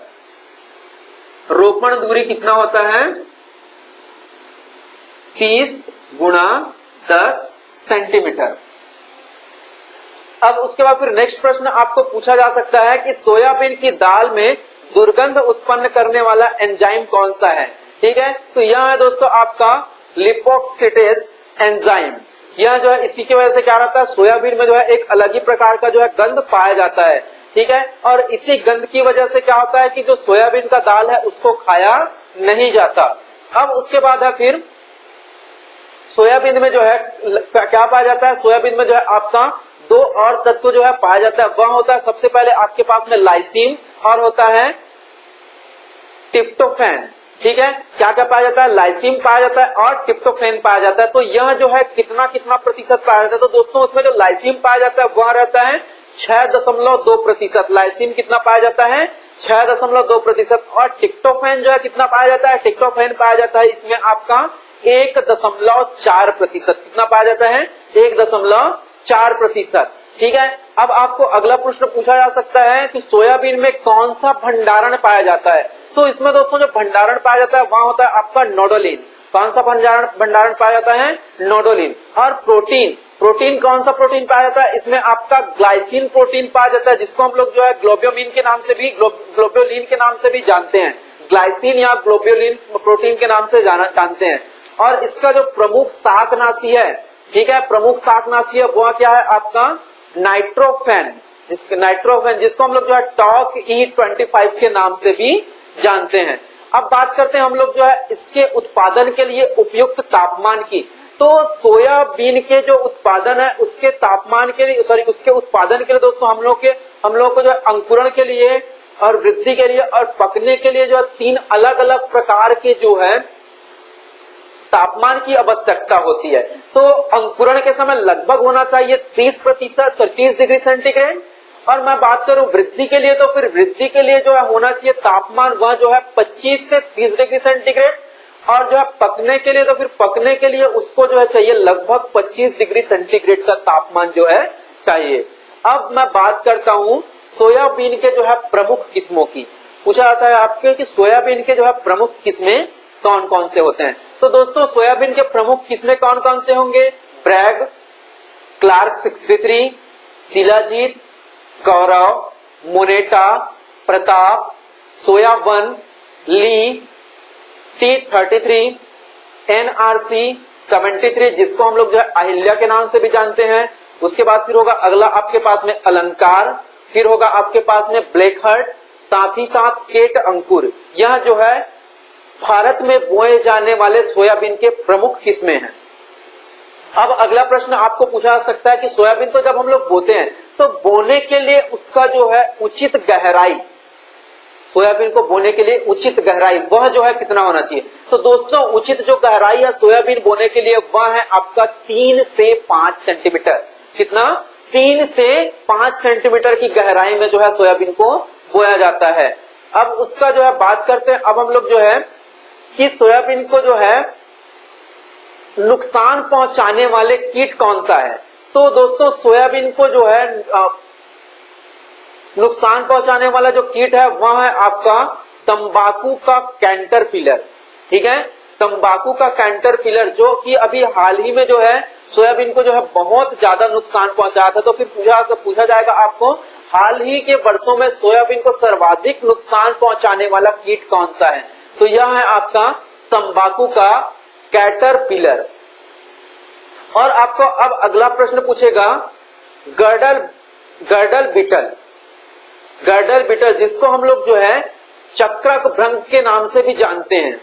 रोपण दूरी कितना होता है, 30 गुणा 10 सेंटीमीटर। अब उसके बाद फिर नेक्स्ट प्रश्न आपको पूछा जा सकता है कि सोयाबीन की दाल में दुर्गंध उत्पन्न करने वाला एंजाइम कौन सा है। ठीक है, तो यह है दोस्तों आपका लिपोक्सिडेज एंजाइम। यह जो है इसी की वजह से क्या रहता है, सोयाबीन में जो है एक अलग ही प्रकार का जो है गंध पाया जाता है। ठीक है, और इसी गंध की वजह से क्या होता है कि जो सोयाबीन का दाल है उसको खाया नहीं जाता। अब उसके बाद है फिर सोयाबीन में जो है क्या पाया जाता है, सोयाबीन में जो है आपका 2 और तत्व जो है पाया जाता है। वह होता है सबसे पहले आपके पास में लाइसिन और होता है ट्रिप्टोफैन। ठीक है, क्या क्या पाया जाता है, लाइसिन पाया जाता है और ट्रिप्टोफैन पाया जाता है। तो यह जो है कितना कितना प्रतिशत पाया जाता है, तो दोस्तों उसमें जो लाइसिन पाया जाता है वह रहता है 6.2%। लाइसिन कितना पाया जाता है, 6.2%। और ट्रिप्टोफैन जो है कितना पाया जाता है, ट्रिप्टोफैन पाया जाता है इसमें आपका 1.4%। कितना पाया जाता है, 1.4%। ठीक है, अब आपको अगला प्रश्न पूछा जा सकता है कि सोयाबीन में कौन सा भंडारण पाया जाता है। तो इसमें दोस्तों जो भंडारण पाया जाता है वहां होता है आपका नोडोलिन। कौन सा भंडारण पाया जाता है, नोडोलिन। और प्रोटीन, प्रोटीन कौन सा प्रोटीन पाया जाता है, इसमें आपका ग्लाइसिन प्रोटीन पाया जाता है, जिसको हम लोग जो है ग्लोब्योलिन के नाम से भी जानते हैं। ग्लाइसिन या ग्लोब्योलिन प्रोटीन के नाम से जानते हैं। और इसका जो प्रमुख शाकनाशी है, ठीक है, प्रमुख शाकनाशी है वह क्या है आपका नाइट्रोफेन। नाइट्रोफेन जिसको हम लोग जो है टॉक E25 के नाम से भी जानते हैं। अब बात करते हैं हम लोग जो है इसके उत्पादन के लिए उपयुक्त तापमान की। तो सोयाबीन के जो उत्पादन है उसके तापमान के लिए, उसके उत्पादन के लिए दोस्तों हम लोग को जो अंकुरण के लिए और वृद्धि के लिए और पकने के लिए जो 3 अलग अलग प्रकार के जो है तापमान की आवश्यकता होती है। तो अंकुरण के समय लगभग होना चाहिए 30 डिग्री सेंटीग्रेड। और मैं बात करूं वृद्धि के लिए, तो फिर वृद्धि के लिए जो है होना चाहिए तापमान वह जो है 25 से 30 डिग्री सेंटीग्रेड। और जो है पकने के लिए, तो फिर पकने के लिए उसको जो है चाहिए लगभग 25 डिग्री सेंटीग्रेड का तापमान जो है चाहिए। अब मैं बात करता हूं सोयाबीन के जो है प्रमुख किस्मों की। पूछा जाता है आपके कि सोयाबीन के जो है प्रमुख किस्में कौन कौन से होते हैं। तो दोस्तों सोयाबीन के प्रमुख किस्में कौन कौन से होंगे, ब्रैग, क्लार्क 63, शिलाजीत, गौरव, मोनेटा, प्रताप, सोया1, ली, T33, NRC 73 जिसको हम लोग जो है अहिल्या के नाम से भी जानते हैं। उसके बाद फिर होगा अगला आपके पास में अलंकार, फिर होगा आपके पास में ब्लैक हार्ट, साथ ही साथ केट अंकुर। यह जो है भारत में बोए जाने वाले सोयाबीन के प्रमुख किस्में हैं। अब अगला प्रश्न आपको पूछा जा सकता है कि सोयाबीन को जब हम लोग बोते हैं तो बोने के लिए उसका जो है उचित गहराई, सोयाबीन को बोने के लिए उचित गहराई वह जो है कितना होना चाहिए। तो दोस्तों उचित जो गहराई है सोयाबीन बोने के लिए वह है आपका 3 से 5 सेंटीमीटर। कितना, 3 से 5 सेंटीमीटर की गहराई में जो है सोयाबीन को बोया जाता है। अब उसका जो है बात करते हैं अब हम लोग जो है कि सोयाबीन को जो है नुकसान पहुंचाने वाले कीट कौन सा है। तो दोस्तों सोयाबीन को जो है नुकसान पहुंचाने वाला जो कीट है वह है आपका तंबाकू का कैंटरपिलर। ठीक है, तंबाकू का कैंटरपिलर जो कि अभी हाल ही में जो है सोयाबीन को जो है बहुत ज्यादा नुकसान पहुंचाया था। तो फिर पूछा जाएगा आपको हाल ही के वर्षों में सोयाबीन को सर्वाधिक नुकसान पहुंचाने वाला कीट कौन सा है? तो यह है आपका तंबाकू का कैटरपिलर। और आपको अब अगला प्रश्न पूछेगा गर्डल बीटल, जिसको हम लोग जो है चक्रक भृंग के नाम से भी जानते हैं।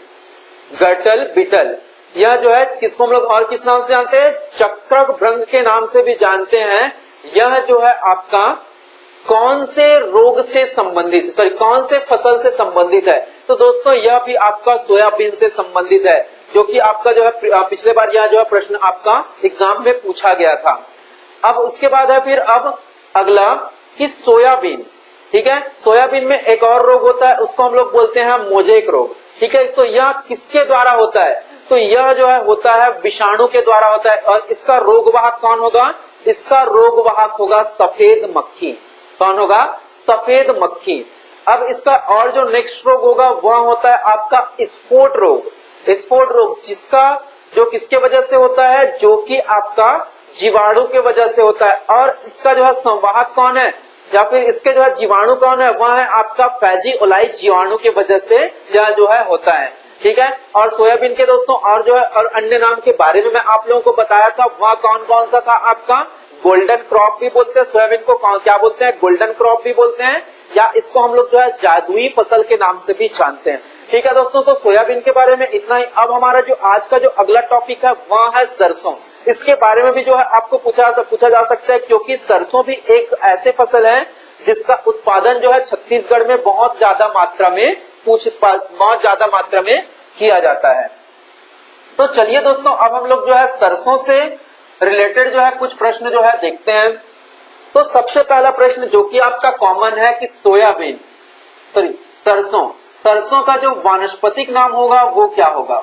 गर्डल बीटल, यह जो है किसको हम लोग और किस नाम से जानते हैं? चक्रक भृंग के नाम से भी जानते हैं। यह जो है आपका कौन से रोग से संबंधित, कौन से फसल से संबंधित है? तो दोस्तों यह भी आपका सोयाबीन से संबंधित है, जो कि आपका जो है पिछले बार यह जो है प्रश्न आपका एग्जाम में पूछा गया था। अब उसके बाद है फिर अब अगला कि सोयाबीन, ठीक है, सोयाबीन में एक और रोग होता है, उसको हम लोग बोलते हैं मोजेक रोग, ठीक है। तो यह किसके द्वारा होता है? तो यह जो है होता है विषाणु के द्वारा होता है। और इसका रोगवाहक कौन होगा? इसका रोगवाहक होगा सफेद मक्खी। कौन होगा? सफेद मक्खी। अब इसका और जो नेक्स्ट रोग होगा वह होता है आपका स्पॉट रोग। स्पॉट रोग जिसका जो किसके वजह से होता है? जो कि आपका जीवाणु के वजह से होता है। और इसका जो है संवाहक कौन है या फिर इसके जो है जीवाणु कौन है? वह है आपका फेजियोलाइज जीवाणु के वजह से यह जो है होता है, ठीक है। और सोयाबीन के दोस्तों और जो है और अन्य नाम के बारे में मैं आप लोगों को बताया था, वह कौन कौन सा था? आपका गोल्डन क्रॉप भी बोलते हैं सोयाबीन को, क्या बोलते हैं? गोल्डन क्रॉप भी बोलते हैं, या इसको हम लोग जो है जादुई फसल के नाम से भी जानते हैं, ठीक है दोस्तों। तो सोयाबीन के बारे में इतना ही। अब हमारा जो आज का जो अगला टॉपिक है वह है सरसों। इसके बारे में भी जो है आपको पूछा जा सकता है, क्योंकि सरसों भी एक ऐसे फसल है जिसका उत्पादन जो है छत्तीसगढ़ में बहुत ज्यादा मात्रा में किया जाता है। तो चलिए दोस्तों अब हम लोग जो है सरसों से रिलेटेड जो है कुछ प्रश्न जो है देखते हैं। तो सबसे पहला प्रश्न जो कि आपका कॉमन है कि सरसों का जो वानस्पतिक नाम होगा वो क्या होगा?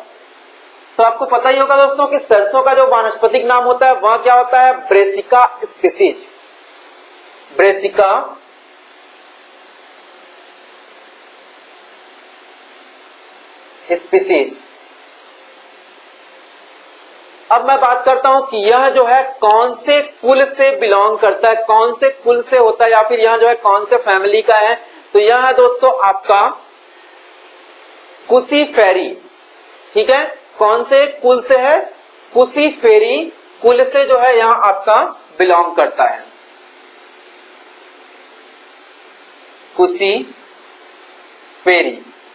तो आपको पता ही होगा दोस्तों कि सरसों का जो वानस्पतिक नाम होता है वह क्या होता है? Brassica species. Brassica species. अब मैं बात करता हूं कि यह जो है कौन से कुल से बिलोंग करता है, कौन से कुल से होता है, या फिर यह जो है कौन से फैमिली का है? तो यह है दोस्तों आपका कुसीफेरी, ठीक है। कौन से कुल से है? कुसीफेरी कुल से जो है यहां आपका बिलोंग करता है। कुसीफेरी।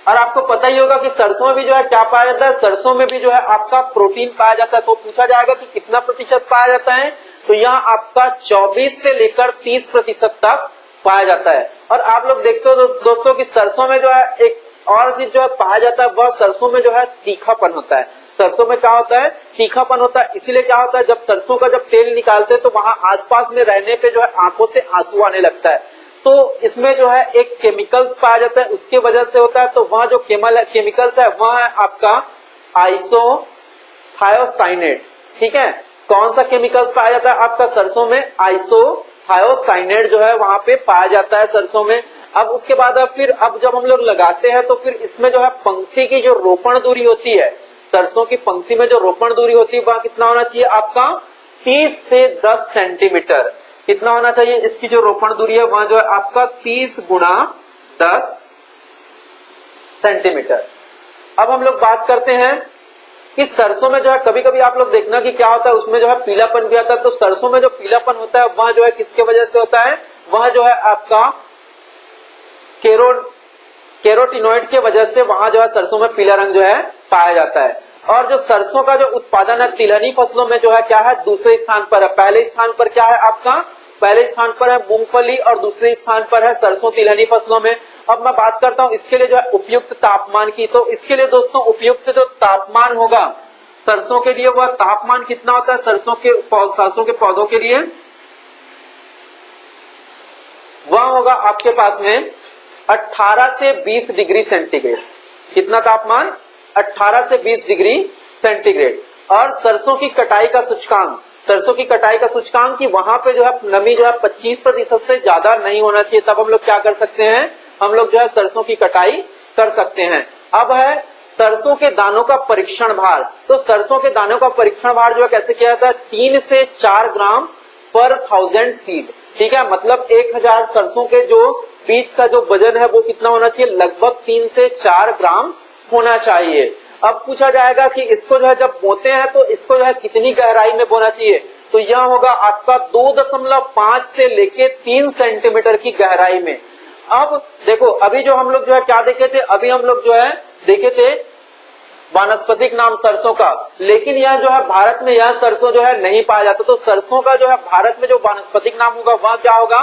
और आपको पता ही होगा कि सरसों में भी जो है क्या पाया जाता है? सरसों में भी जो है आपका प्रोटीन पाया जाता है। तो पूछा जाएगा कि कितना प्रतिशत पाया जाता है? तो यहाँ आपका 24 से लेकर 30% तक पाया जाता है। और आप लोग देखते हो दोस्तों कि सरसों में जो है एक और चीज जो है पाया जाता है, वह सरसों में जो है तीखापन होता है। सरसों में क्या होता है? तीखापन होता है। इसीलिए क्या होता है, जब सरसों का जब तेल निकालते हैं तो वहां आसपास में रहने पे जो है आंखों से आंसू आने लगता है। तो इसमें जो है एक केमिकल्स पाया जाता है, उसके वजह से होता है। तो वह जो केमिकल्स है वह है आपका आइसोथायोसाइनेट, ठीक है। कौन सा केमिकल्स पाया जाता है आपका सरसों में? आइसोथायोसाइनेट जो है वहां पे पाया जाता है सरसों में। अब उसके बाद फिर अब जब हम लोग लगाते हैं तो फिर इसमें जो है पंक्ति की जो रोपण दूरी होती है, सरसों की पंक्ति में जो रोपण दूरी होती है वह कितना होना चाहिए आपका? 30 से 10 सेंटीमीटर। कितना होना चाहिए इसकी जो रोपण दूरी है वह जो है आपका 30 गुणा 10 सेंटीमीटर। अब हम लोग बात करते हैं कि सरसों में जो है कभी कभी आप लोग देखना कि क्या होता है, उसमें जो है पीलापन भी आता है। तो सरसों में जो पीलापन होता है वह जो है किसके वजह से होता है? वह जो है आपका कैरोटीनॉइड के वजह से वहां जो है सरसों में पीला रंग जो है पाया जाता है। और जो सरसों का जो उत्पादन है तिलहनी फसलों में जो है क्या है? दूसरे स्थान पर है। पहले स्थान पर क्या है आपका? पहले स्थान पर है मूंगफली और दूसरे स्थान पर है सरसों तिलहनी फसलों में। अब मैं बात करता हूं इसके लिए जो है उपयुक्त तापमान की। तो इसके लिए दोस्तों उपयुक्त जो तापमान होगा सरसों के लिए, वह तापमान कितना होता है सरसों के पौधों के लिए? वह होगा आपके पास में 18 से 20 डिग्री सेंटीग्रेड। कितना तापमान? 18 से 20 डिग्री सेंटीग्रेड। और सरसों की कटाई का सूचकांक की वहां पे जो है नमी जो है 25% से ज्यादा नहीं होना चाहिए। तब हम लोग क्या कर सकते हैं? हम लोग जो है सरसों की कटाई कर सकते हैं। अब है सरसों के दानों का परीक्षण भार। तो सरसों के दानों का परीक्षण भार जो है कैसे किया जाता है? 3 से 4 ग्राम पर 1000 सीड, ठीक है, मतलब 1000 सरसों के जो बीज का जो वजन है वो कितना होना चाहिए, लगभग 3 से 4 ग्राम होना चाहिए। अब पूछा जाएगा कि इसको जो है जब बोते हैं तो इसको जो है कितनी गहराई में बोना चाहिए, तो यह होगा आपका 2.5 से लेके 3 सेंटीमीटर की गहराई में। अब देखो, अभी जो हम लोग जो है क्या देखे थे, अभी हम लोग जो है देखे थे वानस्पतिक नाम सरसों का, लेकिन यह जो है भारत में यह सरसों जो है नहीं पाया जाता। तो सरसों का जो है भारत में जो वानस्पतिक नाम होगा वह क्या होगा,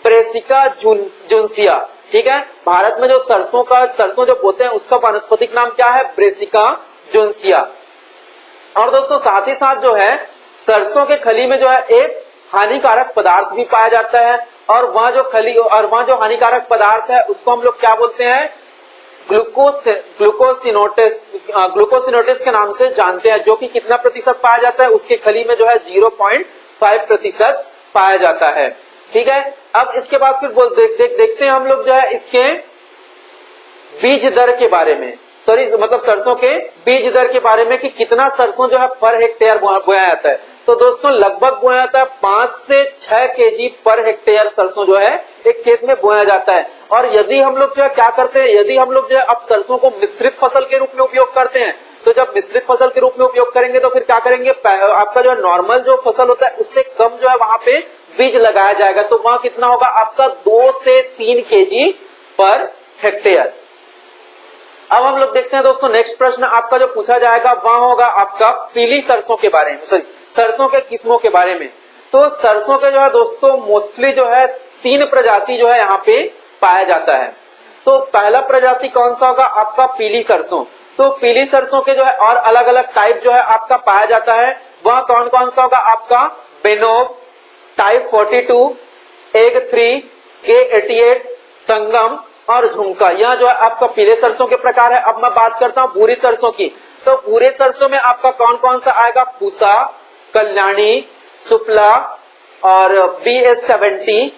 ब्रेसिका जुन्सिया। ठीक है, भारत में जो सरसों जो बोते हैं उसका वानस्पतिक नाम क्या है, ब्रेसिका जुन्सिया। और दोस्तों साथ ही साथ जो है सरसों के खली में जो है एक हानिकारक पदार्थ भी पाया जाता है, और वह जो हानिकारक पदार्थ है उसको हम लोग क्या बोलते हैं, ग्लूकोसिनोटिस के नाम से जानते हैं, जो कि कितना प्रतिशत पाया जाता है, उसके खली में जो है 0.5% पाया जाता है। ठीक है, अब इसके बाद फिर देखते हैं हम लोग जो है इसके बीज दर के बारे में, मतलब सरसों के बीज दर के बारे में कि कितना सरसों जो है पर हेक्टेयर बोया जाता है। तो दोस्तों लगभग बोया जाता है 5 से 6 केजी पर हेक्टेयर सरसों जो है एक खेत में बोया जाता है। और यदि हम लोग जो है क्या करते हैं, यदि हम लोग जो है अब सरसों को मिश्रित फसल के रूप में उपयोग करते हैं, तो जब मिश्रित फसल के रूप में उपयोग करेंगे तो फिर क्या करेंगे, आपका जो है नॉर्मल जो फसल होता है उससे कम जो है वहां पे बीज लगाया जाएगा। तो वहां कितना होगा आपका 2 से 3 केजी पर हेक्टेयर। अब हम लोग देखते हैं दोस्तों नेक्स्ट प्रश्न आपका जो पूछा जाएगा वह होगा आपका पीली सरसों के बारे में, सरसों के किस्मों के बारे में। तो सरसों के जो है दोस्तों मोस्टली जो है 3 प्रजाति जो है यहाँ पे पाया जाता है। तो पहला प्रजाति कौन सा होगा आपका पीली सरसों। तो पीली सरसों के जो है और अलग अलग टाइप जो है आपका पाया जाता है, वह कौन कौन सा होगा आपका, बेनोब, टाइप 42, एग 3, K88, संगम और झुमका, यह जो है आपका पीले सरसों के प्रकार है। अब मैं बात करता हूँ भूरी सरसों की। तो भूरे सरसों में आपका कौन कौन सा आएगा, पूसा, कल्याणी, सुपला और BS70,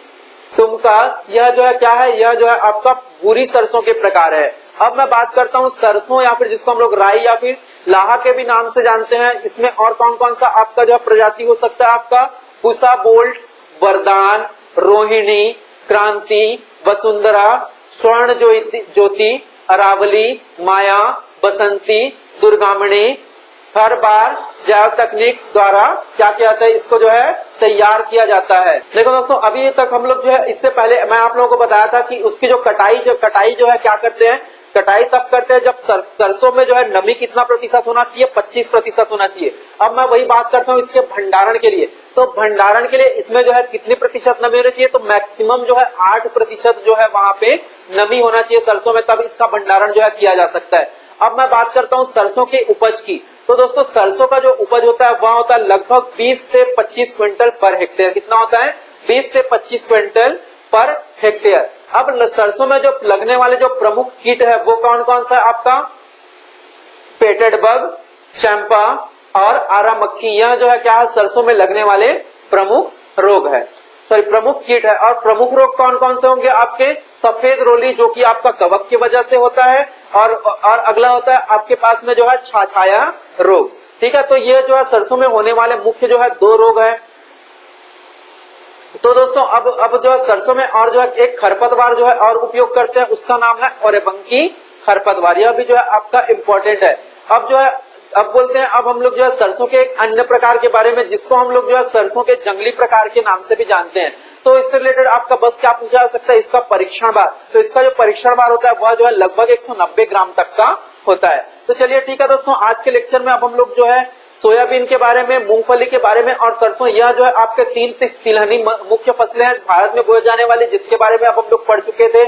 तुमका, यह जो है क्या है, यह जो है आपका भूरी सरसों के प्रकार है। अब मैं बात करता हूँ सरसों या फिर जिसको हम लोग राई या फिर लाहा के भी नाम से जानते हैं, इसमें और कौन कौन सा आपका जो है प्रजाति हो सकता है आपका, पूसा बोल्ट, वरदान, रोहिणी, क्रांति, वसुंधरा, स्वर्ण ज्योति, अरावली, माया, बसंती, दुर्गामणी। हर बार जैव तकनीक द्वारा क्या किया जाता है, इसको जो है तैयार किया जाता है। देखो दोस्तों अभी तक हम लोग जो है, इससे पहले मैं आप लोगों को बताया था कि उसकी जो कटाई जो है क्या करते हैं, कटाई तब करते हैं जब सरसों में जो है नमी कितना प्रतिशत होना चाहिए, 25% होना चाहिए। अब मैं वही बात करता हूँ इसके भंडारण के लिए। तो भंडारण के लिए इसमें जो है कितनी प्रतिशत नमी होनी चाहिए, तो मैक्सिमम जो है 8% जो है वहां पे नमी होना चाहिए सरसों में, तब इसका भंडारण जो है किया जा सकता है। अब मैं बात करता हूँ सरसों के उपज की। तो दोस्तों सरसों का जो उपज होता है वह होता है लगभग 20 से 25 क्विंटल पर हेक्टेयर। कितना होता है, 20 से 25 क्विंटल पर हेक्टेयर। अब सरसों में जो लगने वाले जो प्रमुख कीट है वो कौन कौन सा है आपका, पेटेड बग, चैंपा और आरा मक्खी, यह जो है क्या है सरसों में लगने वाले प्रमुख रोग है, प्रमुख कीट है। और प्रमुख रोग कौन कौन से होंगे आपके, सफेद रोली जो कि आपका कवक की वजह से होता है, और अगला होता है आपके पास में जो है छाछाया रोग। ठीक है, तो ये जो है सरसों में होने वाले मुख्य जो है 2 रोग है। तो दोस्तों अब जो है सरसों में और जो है एक खरपतवार जो है और उपयोग करते हैं, उसका नाम है ओरेबंकी खरपतवार, यह भी जो है आपका इम्पोर्टेंट है। अब जो है अब बोलते हैं, अब हम लोग जो है सरसों के एक अन्य प्रकार के बारे में, जिसको हम लोग जो है सरसों के जंगली प्रकार के नाम से भी जानते हैं। तो इससे रिलेटेड आपका बस क्या पूछा जा सकता है, इसका परीक्षण बार। तो इसका जो परीक्षण बार होता है वह जो है लगभग 190 ग्राम तक का होता है। तो चलिए ठीक है दोस्तों, आज के लेक्चर में अब हम लोग जो है सोयाबीन के बारे में, मूंगफली के बारे में और सरसों, यह जो है आपके 3 तिलहनी मुख्य फसलें हैं भारत में बोए जाने वाली, जिसके बारे में अब हम लोग पढ़ चुके थे।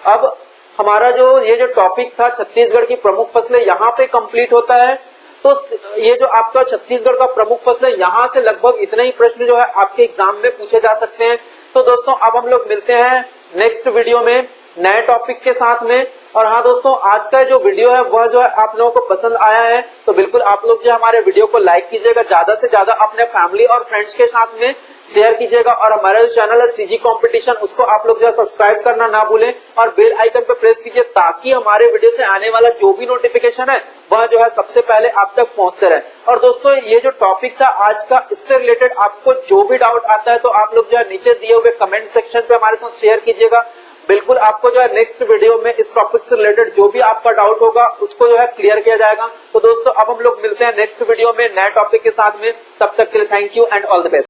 अब हमारा जो टॉपिक था छत्तीसगढ़ की प्रमुख फसलें, यहाँ पे कंप्लीट होता है। तो ये जो आपका छत्तीसगढ़ का प्रमुख फसल है, यहाँ से लगभग इतने ही प्रश्न जो है आपके एग्जाम में पूछे जा सकते हैं। तो दोस्तों अब हम लोग मिलते हैं नेक्स्ट वीडियो में नए टॉपिक के साथ में। और हाँ दोस्तों, आज का जो वीडियो है वह जो है आप लोगों को पसंद आया है तो बिल्कुल आप लोग जो हमारे वीडियो को लाइक कीजिएगा, ज्यादा से ज्यादा अपने फैमिली और फ्रेंड्स के साथ में शेयर कीजिएगा और हमारा जो चैनल है सीजी कंपटीशन उसको आप लोग जो है सब्सक्राइब करना ना भूलें और बेल आइकन पर प्रेस कीजिए ताकि हमारे वीडियो से आने वाला जो भी नोटिफिकेशन है वह जो है सबसे पहले आप तक पहुंचते रहे। और दोस्तों ये जो टॉपिक था आज का, इससे रिलेटेड आपको जो भी डाउट आता है तो आप लोग जो है नीचे दिए हुए कमेंट सेक्शन पे हमारे साथ शेयर कीजिएगा। बिल्कुल आपको जो है नेक्स्ट वीडियो में इस टॉपिक से रिलेटेड जो भी आपका डाउट होगा उसको जो है क्लियर किया जाएगा। तो दोस्तों अब हम लोग मिलते हैं नेक्स्ट वीडियो में नए टॉपिक के साथ में, तब तक के लिए thank you and all the best.